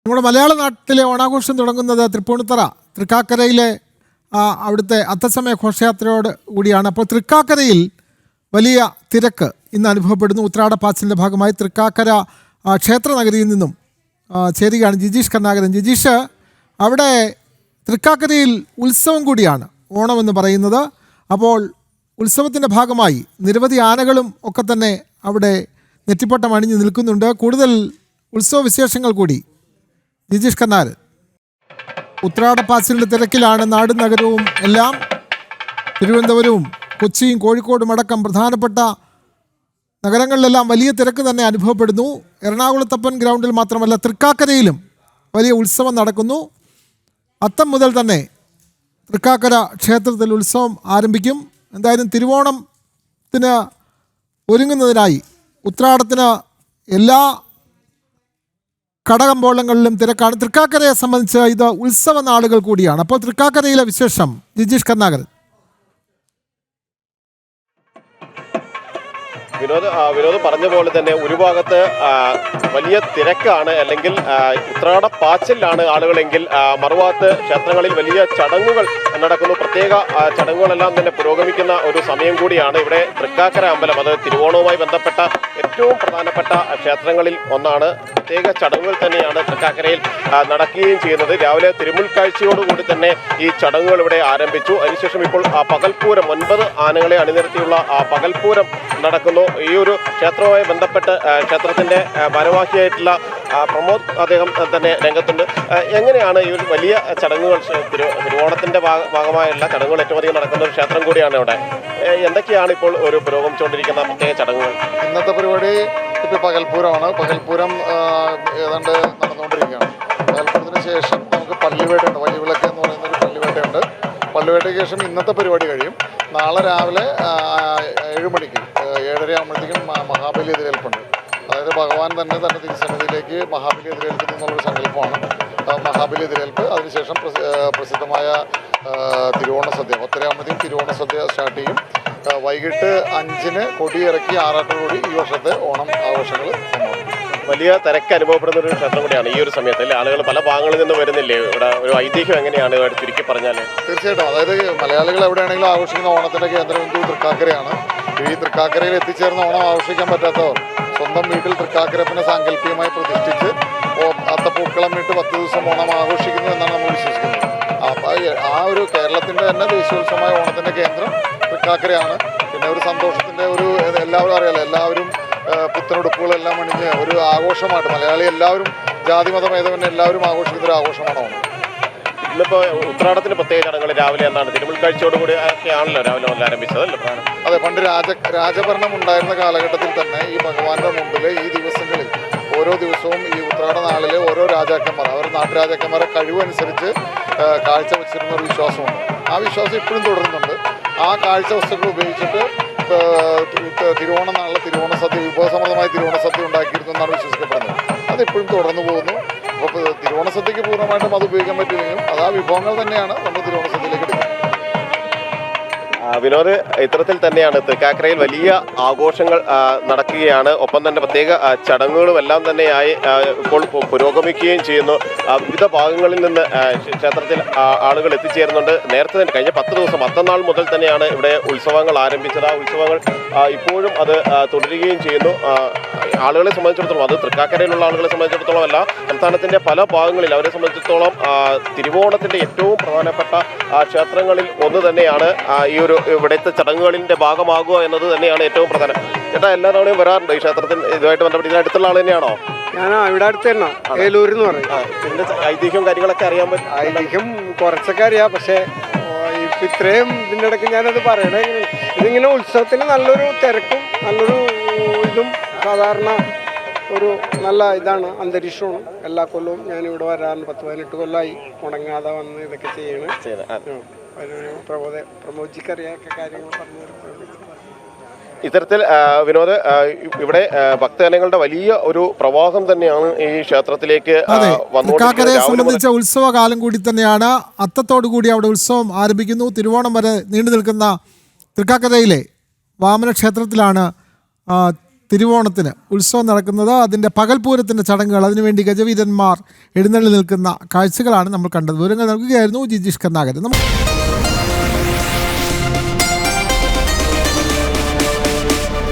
നമ്മുടെ മലയാള നാട്ടിലെ ഓണാഘോഷം തുടങ്ങുന്നത് തൃപ്പൂണിത്തറ തൃക്കാക്കരയിലെ അവിടുത്തെ അത്തസമയ ഘോഷയാത്രയോട് കൂടിയാണ്. അപ്പോൾ തൃക്കാക്കരയിൽ വലിയ തിരക്ക് ഇന്ന് അനുഭവപ്പെടുന്നു. ഉത്രാടപ്പാച്ചിലിൻ്റെ ഭാഗമായി തൃക്കാക്കര ക്ഷേത്ര നഗരിയിൽ നിന്നും ചേരുകയാണ് ജിജീഷ് കർണാകരൻ. ജിജീഷ്, അവിടെ തൃക്കാക്കരയിൽ ഉത്സവം കൂടിയാണ് ഓണമെന്ന് പറയുന്നത്. അപ്പോൾ ഉത്സവത്തിൻ്റെ ഭാഗമായി നിരവധി ആനകളും ഒക്കെ തന്നെ അവിടെ നെറ്റിപ്പട്ടം അണിഞ്ഞു നിൽക്കുന്നുണ്ട്. കൂടുതൽ ഉത്സവ വിശേഷങ്ങൾ കൂടി ജിജീഷ് കർണാകരൻ. ഉത്രാടപ്പാച്ചിലിൻ്റെ തിരക്കിലാണ് നാടും നഗരവും എല്ലാം. തിരുവനന്തപുരവും കൊച്ചിയും കോഴിക്കോടും അടക്കം പ്രധാനപ്പെട്ട നഗരങ്ങളിലെല്ലാം വലിയ തിരക്ക് തന്നെ അനുഭവപ്പെടുന്നു. എറണാകുളത്തപ്പൻ ഗ്രൗണ്ടിൽ മാത്രമല്ല, തൃക്കാക്കരയിലും വലിയ ഉത്സവം നടക്കുന്നു. അത്തം മുതൽ തന്നെ തൃക്കാക്കര ക്ഷേത്രത്തിൽ ഉത്സവം ആരംഭിക്കും. എന്തായാലും തിരുവോണത്തിന് ഒരുങ്ങുന്നതിനായി ഉത്രാടത്തിന് എല്ലാ കടകമ്പോളങ്ങളിലും തിരക്കാണ്. തൃക്കാക്കരയെ സംബന്ധിച്ച് ഇത് ഉത്സവ നാളുകൾ കൂടിയാണ്. അപ്പോൾ തൃക്കാക്കരയിലെ വിശേഷം ജിജീഷ് കർണാകരൻ. വിനോദ് പറഞ്ഞ പോലെ തന്നെ ഒരു ഭാഗത്ത് വലിയ തിരക്കാണ്, അല്ലെങ്കിൽ ഉത്രാടപ്പാച്ചിലാണ് ആളുകളെങ്കിൽ മറുഭാഗത്ത് ക്ഷേത്രങ്ങളിൽ വലിയ ചടങ്ങുകൾ നടക്കുന്നു. പ്രത്യേക ചടങ്ങുകളെല്ലാം തന്നെ പുരോഗമിക്കുന്ന ഒരു സമയം കൂടിയാണ്. ഇവിടെ തൃക്കാക്കര അമ്പലം, അത് തിരുവോണവുമായി ബന്ധപ്പെട്ട ഏറ്റവും പ്രധാനപ്പെട്ട ക്ഷേത്രങ്ങളിൽ ഒന്നാണ്. പ്രത്യേക ചടങ്ങുകൾ തന്നെയാണ് തൃക്കാക്കരയിൽ നടക്കുകയും ചെയ്യുന്നത്. രാവിലെ തിരുമുൽക്കാഴ്ചയോടുകൂടി തന്നെ ഈ ചടങ്ങുകൾ ഇവിടെ ആരംഭിച്ചു. അതിനുശേഷം ഇപ്പോൾ പകൽപ്പൂരം 9 ആനകളെ അണിനിരത്തിയുള്ള പകൽപ്പൂരം നടക്കുന്നു. ഈ ഒരു ക്ഷേത്രവുമായി ബന്ധപ്പെട്ട് ക്ഷേത്രത്തിന്റെ ഭാരവാഹിയായിട്ടുള്ള പ്രമോദ് അദ്ദേഹം തന്നെ രംഗത്തുണ്ട്. എങ്ങനെയാണ് ഈ ഒരു വലിയ ചടങ്ങുകൾ, തിരുവോണത്തിന്റെ ഭാഗമായുള്ള ചടങ്ങുകൾ ഏറ്റവും അധികം നടക്കുന്ന ഒരു ക്ഷേത്രം കൂടിയാണ് ഇവിടെ. എന്തൊക്കെയാണ് ഇപ്പോൾ ഒരു പുരോഗമിച്ചുകൊണ്ടിരിക്കുന്ന പ്രത്യേക ചടങ്ങുകൾ? ഇന്നത്തെ പരിപാടി ഇപ്പോൾ പകൽപ്പൂരമാണ്. പകൽപ്പൂരം ഏതാണ്ട് നടന്നുകൊണ്ടിരിക്കുകയാണ്. പകൽപ്പൂരത്തിന് ശേഷം നമുക്ക് പള്ളിവേട്ടയുണ്ട്. വലിയ വിളക്ക് എന്ന് പറയുന്ന ഒരു പള്ളിവേട്ടയുണ്ട്. പള്ളിവേട്ടയ്ക്ക് ശേഷം ഇന്നത്തെ പരിപാടി കഴിയും. നാളെ രാവിലെ 7 മണിക്ക് 7:30 ആകുമ്പോഴത്തേക്കും മഹാബലി എതിരേൽപ്പുണ്ട്. അതായത് ഭഗവാൻ തന്നെ തിരുസന്നിധിയിലേക്ക് മഹാബലി എതിരേൽക്കുന്നു എന്നുള്ളൊരു സങ്കല്പമാണ് മഹാബലി എതിരേൽപ്പ്. അതിനുശേഷം പ്രസിദ്ധമായ തിരുവോണ സദ്യ 10:30 ആകുമ്പോഴത്തേക്കും തിരുവോണ സദ്യ സ്റ്റാർട്ട് ചെയ്യും. വൈകിട്ട് 5-ന് കൊടിയിറക്കി ആറാട്ടോടുകൂടി ഈ വർഷത്തെ ഓണം ആഘോഷങ്ങൾ സമാപിക്കും. വലിയ തിരക്ക് അനുഭവപ്പെടുന്ന ഒരു ക്ഷേത്രം കൂടിയാണ് ഈ ഒരു സമയത്ത്, അല്ലേ? ആളുകൾ പല ഭാഗങ്ങളിൽ നിന്ന് വരുന്നില്ലേ? ഇവിടെ ഒരു ഐതിഹ്യം എങ്ങനെയാണ് ചുരുക്കി പറഞ്ഞാൽ? തീർച്ചയായിട്ടും. അതായത് മലയാളികൾ എവിടെയാണെങ്കിലും ആഘോഷിക്കുന്ന ഓണത്തിൻ്റെ കേന്ദ്രബിന്ദു തൃക്കാക്കരയാണ്. ഈ തൃക്കാക്കരയിൽ എത്തിച്ചേർന്ന ഓണം ആഘോഷിക്കാൻ പറ്റാത്തവർ സ്വന്തം വീട്ടിൽ തൃക്കാക്കരപ്പനെ സാങ്കല്പികമായി പ്രതിഷ്ഠിച്ച് അത്തപ്പൂക്കളം ഇട്ട് 10 ദിവസം ഓണം ആഘോഷിക്കുന്നു എന്നാണ് നമ്മൾ വിശ്വസിക്കുന്നത്. അപ്പോൾ ആ ഒരു കേരളത്തിൻ്റെ തന്നെ ദേശീയോത്സവമായ ഓണത്തിൻ്റെ കേന്ദ്രം തൃക്കാക്കരയാണ്. പിന്നെ ഒരു സന്തോഷത്തിൻ്റെ ഒരു, എല്ലാവരും അറിയാലോ, എല്ലാവരും പുത്തനുടുപ്പുകളെല്ലാം അണിഞ്ഞ് ഒരു ആഘോഷമായിട്ട് മലയാളി എല്ലാവരും ജാതിമത ഭേദമന്യേ എല്ലാവരും ആഘോഷിക്കുന്ന ഒരു ആഘോഷമാണ് ഓണം. ഇന്നിപ്പോൾ ഉത്രാടത്തിന് പ്രത്യേക ചടങ്ങുകൾ രാവിലെ എന്നാണ് തിരുമുൽക്കാഴ്ചയോടുകൂടി ഒക്കെ ആണല്ലോ രാവിലെ മുതൽ ആരംഭിച്ചതല്ലേ? അതെ, പണ്ട് രാജഭരണം ഉണ്ടായിരുന്ന കാലഘട്ടത്തിൽ തന്നെ ഈ ഭഗവാന്റെ മുമ്പിൽ ഈ ദിവസങ്ങളിൽ ഓരോ ദിവസവും ഈ ഉത്രാട നാളിൽ ഓരോ രാജാക്കന്മാർ അവർ നാട്ടുരാജാക്കന്മാരെ കഴിവനുസരിച്ച് കാഴ്ച വെച്ചിരുന്ന ഒരു വിശ്വാസമുണ്ട്. ആ വിശ്വാസം ഇപ്പോഴും തുടരുന്നുണ്ട്. ആ കാഴ്ച വസ്തുക്കൾ ഉപയോഗിച്ചിട്ട് തിരുവോണ നാളിലെ തിരുവോണ സദ്യ, വിഭവസമൃദ്ധമായ തിരുവോണ സദ്യ ഉണ്ടാക്കിയിരുന്നു എന്നാണ് വിശ്വസിക്കപ്പെടുന്നത്. അതിപ്പോഴും തുടർന്നു പോകുന്നു. അപ്പോൾ തിരുവോണ സദ്യക്ക് പൂർണ്ണമായിട്ടും അത് ഉപയോഗിക്കാൻ പറ്റില്ലെങ്കിലും അത് ആ വിഭവങ്ങൾ തന്നെയാണ് നമ്മൾ തിരുവോണ സദ്യയിലേക്ക് എടുക്കുന്നത്. വിനോദ്, ഇത്തരത്തിൽ തന്നെയാണ് തൃക്കാക്കരയിൽ വലിയ ആഘോഷങ്ങൾ നടക്കുകയാണ്. ഒപ്പം തന്നെ പ്രത്യേക ചടങ്ങുകളും എല്ലാം തന്നെയായി ഇപ്പോൾ പുരോഗമിക്കുകയും ചെയ്യുന്നു. വിവിധ ഭാഗങ്ങളിൽ നിന്ന് ക്ഷേത്രത്തിൽ ആളുകൾ എത്തിച്ചേരുന്നുണ്ട്. നേരത്തെ തന്നെ കഴിഞ്ഞ 10 ദിവസം മറ്റന്നാൾ മുതൽ തന്നെയാണ് ഇവിടെ ഉത്സവങ്ങൾ ആരംഭിച്ചത്. ആ ഉത്സവങ്ങൾ ഇപ്പോഴും അത് തുടരുകയും ചെയ്യുന്നു. ആളുകളെ സംബന്ധിച്ചിടത്തോളം, അത് തൃക്കാക്കരയിലുള്ള ആളുകളെ സംബന്ധിച്ചിടത്തോളം അല്ല, സംസ്ഥാനത്തിൻ്റെ പല ഭാഗങ്ങളിൽ അവരെ സംബന്ധിച്ചിടത്തോളം തിരുവോണത്തിൻ്റെ ഏറ്റവും പ്രധാനപ്പെട്ട ക്ഷേത്രങ്ങളിൽ ഒന്ന് തന്നെയാണ് ഈ ഒരു ഇവിടുത്തെ ചടങ്ങുകളിൻ്റെ ഭാഗമാകുക എന്നത് തന്നെയാണ് ഏറ്റവും പ്രധാനം. ചേട്ടാ, എല്ലാ തവണയും വരാറുണ്ട് ഈ ക്ഷേത്രത്തിൽ ഇതുമായിട്ട് ബന്ധപ്പെട്ട്? ഇതിനടുത്തുള്ള ആൾ തന്നെയാണോ? ഞാൻ ഇവിടെ അടുത്ത് തന്നെ, ഏലൂർ എന്ന് പറയും. ഇതിൻ്റെ ഐതിഹ്യം കാര്യങ്ങളൊക്കെ അറിയാൻ പറ്റും? ഐതിഹ്യം കുറച്ചൊക്കെ അറിയാം. പക്ഷേ ഇത്രയും ഇതിൻ്റെ ഇടയ്ക്ക് ഞാനത് പറയണേ, ഇതിങ്ങനെ ഉത്സവത്തിന് നല്ലൊരു തിരക്കും നല്ലൊരു ഇതും സാധാരണ ഒരു നല്ല ഇതാണ്, അന്തരീക്ഷമാണ്. എല്ലാ കൊല്ലവും ഞാനിവിടെ വരാറുണ്ട്. 10-18 കൊല്ലമായി മുടങ്ങാതെ വന്ന് ഇതൊക്കെ ചെയ്യണം. പ്രമോദിക്കറിയാത്ത കാര്യങ്ങൾ പറഞ്ഞു. ഇത്തരത്തിൽ വിനോദ്, ഇവിടെ ഭക്തജനങ്ങളുടെ വലിയ ഒരു പ്രവാഹം തന്നെയാണ് ഈ ക്ഷേത്രത്തിലേക്ക് തൃക്കാക്കരയെ സംബന്ധിച്ച ഉത്സവകാലം കൂടി തന്നെയാണ്. അത്തത്തോടു കൂടി അവിടെ ഉത്സവം ആരംഭിക്കുന്നു. തിരുവോണം വരെ നീണ്ടു നിൽക്കുന്ന തൃക്കാക്കരയിലെ വാമന ക്ഷേത്രത്തിലാണ് തിരുവോണത്തിന് ഉത്സവം നടക്കുന്നത്, അതിൻ്റെ പകൽപൂരത്തിൻ്റെ ചടങ്ങുകൾ, അതിനുവേണ്ടി ഗജവീരന്മാർ എഴുന്നള്ളി നിൽക്കുന്ന കാഴ്ചകളാണ് നമ്മൾ കണ്ടത്. വിവരങ്ങൾ നൽകുകയായിരുന്നു ജിജീഷ് കർണാകരൻ.